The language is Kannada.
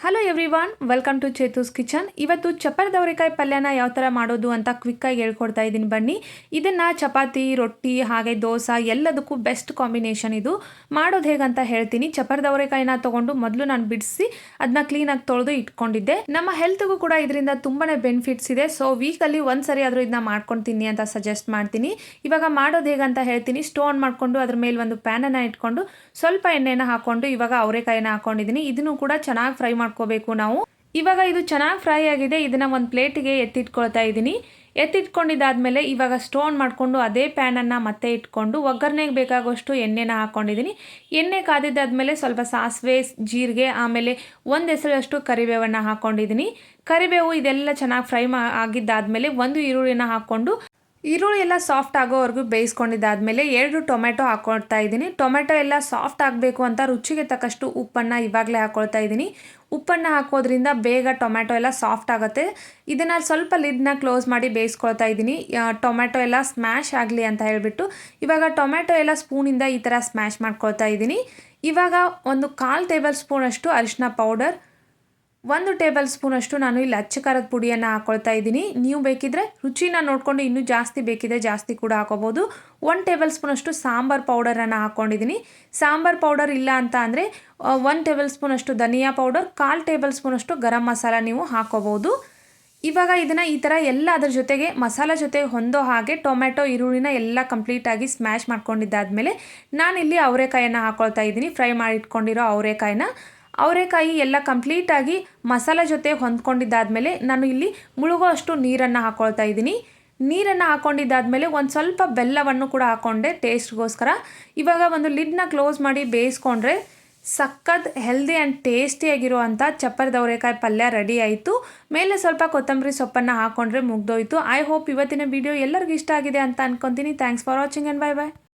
Hello everyone, welcome to Chethu's kitchen. ಇವತ್ತು ಚಪ್ಪರದ ಅವರೆಕಾಯಿ ಪಲ್ಯನ ಯಾವ ಥರ ಮಾಡೋದು ಅಂತ ಕ್ವಿಕ್ಕಾಗಿ ಹೇಳ್ಕೊಡ್ತಾ ಇದ್ದೀನಿ ಬನ್ನಿ. ಇದನ್ನು ಚಪಾತಿ, ರೊಟ್ಟಿ ಹಾಗೆ ದೋಸೆ ಎಲ್ಲದಕ್ಕೂ ಬೆಸ್ಟ್ ಕಾಂಬಿನೇಷನ್ ಇದು. ಮಾಡೋದು ಹೇಗಂತ ಹೇಳ್ತೀನಿ. ಚಪ್ಪರದ ಅವರೆಕಾಯಿನ ತೊಗೊಂಡು ಮೊದಲು ನಾನು ಬಿಡಿಸಿ ಅದನ್ನ ಕ್ಲೀನಾಗಿ ತೊಳೆದು ಇಟ್ಕೊಂಡಿದ್ದೆ. ನಮ್ಮ ಹೆಲ್ತ್ಗೂ ಕೂಡ ಇದರಿಂದ ತುಂಬಾ ಬೆನಿಫಿಟ್ಸ್ ಇದೆ. ಸೊ ವೀಕಲ್ಲಿ ಒಂದು ಸರಿ ಆದರೂ ಇದನ್ನ ಮಾಡ್ಕೊಂಡು ತಿನ್ನಿ ಅಂತ ಸಜೆಸ್ಟ್ ಮಾಡ್ತೀನಿ. ಇವಾಗ ಮಾಡೋದು ಹೇಗಂತ ಹೇಳ್ತೀನಿ. ಸ್ಟವ್ ಆನ್ ಮಾಡಿಕೊಂಡು ಅದ್ರ ಮೇಲೆ ಒಂದು ಪ್ಯಾನನ್ನು ಇಟ್ಕೊಂಡು ಸ್ವಲ್ಪ ಎಣ್ಣೆನ ಹಾಕ್ಕೊಂಡು ಇವಾಗ ಅವರೆಕಾಯಿನ ಹಾಕೊಂಡಿದ್ದೀನಿ. ಇದನ್ನು ಕೂಡ ಚೆನ್ನಾಗಿ ಫ್ರೈ ಮಾಡ್ಕೋಬೇಕು ನಾವು. ಇವಾಗ ಇದು ಚೆನ್ನಾಗಿ ಫ್ರೈ ಆಗಿದೆ. ಇದನ್ನ ಒಂದು ಪ್ಲೇಟಿಗೆ ಎತ್ತಿಟ್ಕೊಳ್ತಾ ಇದ್ದೀನಿ. ಎತ್ತಿಟ್ಕೊಂಡಿದ್ದಾದ್ಮೇಲೆ ಇವಾಗ ಸ್ಟವ್ ಆನ್ ಮಾಡಿಕೊಂಡು ಅದೇ ಪ್ಯಾನನ್ನು ಮತ್ತೆ ಇಟ್ಕೊಂಡು ಒಗ್ಗರಣೆಗೆ ಬೇಕಾಗುವಷ್ಟು ಎಣ್ಣೆನ ಹಾಕ್ಕೊಂಡಿದ್ದೀನಿ. ಎಣ್ಣೆ ಕಾದಿದ್ದಾದ್ಮೇಲೆ ಸ್ವಲ್ಪ ಸಾಸಿವೆ, ಜೀರಿಗೆ, ಆಮೇಲೆ ಒಂದು ಹೆಸರಷ್ಟು ಕರಿಬೇವನ್ನು ಹಾಕ್ಕೊಂಡಿದ್ದೀನಿ. ಕರಿಬೇವು ಇದೆಲ್ಲ ಚೆನ್ನಾಗಿ ಫ್ರೈ ಆಗಿದ್ದಾದ್ಮೇಲೆ ಒಂದು ಈರುಳ್ಳಿನ ಹಾಕ್ಕೊಂಡು ಈರುಳ್ಳಿ ಎಲ್ಲ ಸಾಫ್ಟ್ ಆಗೋವರೆಗೂ ಬೇಯಿಸ್ಕೊಂಡಿದ್ದಾದ್ಮೇಲೆ 2 ಟೊಮೆಟೊ ಹಾಕ್ಕೊಳ್ತಾ ಇದ್ದೀನಿ. ಟೊಮೆಟೊ ಎಲ್ಲ ಸಾಫ್ಟ್ ಆಗಬೇಕು ಅಂತ ರುಚಿಗೆ ತಕ್ಕಷ್ಟು ಉಪ್ಪನ್ನು ಇವಾಗಲೇ ಹಾಕ್ಕೊಳ್ತಾ ಇದ್ದೀನಿ. ಉಪ್ಪನ್ನು ಹಾಕೋದ್ರಿಂದ ಬೇಗ ಟೊಮೆಟೊ ಎಲ್ಲ ಸಾಫ್ಟ್ ಆಗುತ್ತೆ. ಇದನ್ನು ಸ್ವಲ್ಪ ಲಿಡ್ನ ಕ್ಲೋಸ್ ಮಾಡಿ ಬೇಯಿಸ್ಕೊಳ್ತಾ ಇದ್ದೀನಿ, ಟೊಮೆಟೊ ಎಲ್ಲ ಸ್ಮ್ಯಾಶ್ ಆಗಲಿ ಅಂತ ಹೇಳಿಬಿಟ್ಟು. ಇವಾಗ ಟೊಮೆಟೊ ಎಲ್ಲ ಸ್ಪೂನಿಂದ ಈ ಥರ ಸ್ಮ್ಯಾಶ್ ಮಾಡ್ಕೊಳ್ತಾ ಇದ್ದೀನಿ. ಇವಾಗ ಒಂದು 1/4 ಟೇಬಲ್ ಸ್ಪೂನಷ್ಟು ಅರಿಶಿನ ಪೌಡರ್, 1 ಟೇಬಲ್ ಸ್ಪೂನಷ್ಟು ನಾನು ಇಲ್ಲಿ ಅಚ್ಚ ಖಾರದ ಪುಡಿಯನ್ನು ಹಾಕ್ಕೊಳ್ತಾ ಇದ್ದೀನಿ. ನೀವು ಬೇಕಿದ್ರೆ ರುಚಿನ ನೋಡಿಕೊಂಡು ಇನ್ನೂ ಜಾಸ್ತಿ ಬೇಕಿದೆ ಜಾಸ್ತಿ ಕೂಡ ಹಾಕೋಬೋದು. 1 ಟೇಬಲ್ ಸ್ಪೂನಷ್ಟು ಸಾಂಬಾರು ಪೌಡರನ್ನು ಹಾಕ್ಕೊಂಡಿದ್ದೀನಿ. ಸಾಂಬಾರು ಪೌಡರ್ ಇಲ್ಲ ಅಂತ ಅಂದರೆ 1 ಟೇಬಲ್ ಸ್ಪೂನಷ್ಟು ಧನಿಯಾ ಪೌಡರ್, 1/4 ಟೇಬಲ್ ಸ್ಪೂನಷ್ಟು ಗರಂ ಮಸಾಲ ನೀವು ಹಾಕೋಬೋದು. ಇವಾಗ ಇದನ್ನು ಈ ಥರ ಎಲ್ಲ ಅದ್ರ ಜೊತೆಗೆ ಮಸಾಲ ಜೊತೆ ಹೊಂದೋ ಹಾಗೆ ಟೊಮೆಟೊ, ಈರುಳ್ಳಿನ ಎಲ್ಲ ಕಂಪ್ಲೀಟಾಗಿ ಸ್ಮ್ಯಾಶ್ ಮಾಡ್ಕೊಂಡಿದ್ದಾದಮೇಲೆ ನಾನಿಲ್ಲಿ ಅವರೆಕಾಯನ್ನು ಹಾಕ್ಕೊಳ್ತಾ ಇದ್ದೀನಿ. ಫ್ರೈ ಮಾಡಿ ಇಟ್ಕೊಂಡಿರೋ ಅವರೆಕಾಯಿ ಎಲ್ಲ ಕಂಪ್ಲೀಟಾಗಿ ಮಸಾಲೆ ಜೊತೆ ಹೊಂದ್ಕೊಂಡಿದ್ದಾದಮೇಲೆ ನಾನು ಇಲ್ಲಿ ಮುಳುಗೋ ಅಷ್ಟು ನೀರನ್ನು ಹಾಕ್ಕೊಳ್ತಾ ಇದ್ದೀನಿ. ನೀರನ್ನು ಹಾಕ್ಕೊಂಡಿದ್ದಾದಮೇಲೆ ಒಂದು ಸ್ವಲ್ಪ ಬೆಲ್ಲವನ್ನು ಕೂಡ ಹಾಕ್ಕೊಂಡೆ ಟೇಸ್ಟ್ಗೋಸ್ಕರ. ಇವಾಗ ಒಂದು ಲಿಡ್ನ ಕ್ಲೋಸ್ ಮಾಡಿ ಬೇಯಿಸ್ಕೊಂಡ್ರೆ ಸಖತ್ ಹೆಲ್ದಿ ಆ್ಯಂಡ್ ಟೇಸ್ಟಿಯಾಗಿರೋ ಅಂಥ ಚಪ್ಪರದ ಅವರೆಕಾಯಿ ಪಲ್ಯ ರೆಡಿ ಆಯಿತು. ಮೇಲೆ ಸ್ವಲ್ಪ ಕೊತ್ತಂಬರಿ ಸೊಪ್ಪನ್ನು ಹಾಕ್ಕೊಂಡ್ರೆ ಮುಗ್ದೋಯ್ತು. ಐ ಹೋಪ್ ಇವತ್ತಿನ ವಿಡಿಯೋ ಎಲ್ಲರಿಗೂ ಇಷ್ಟ ಆಗಿದೆ ಅಂತ ಅನ್ಕೊತೀನಿ. Thanks for watching and bye bye.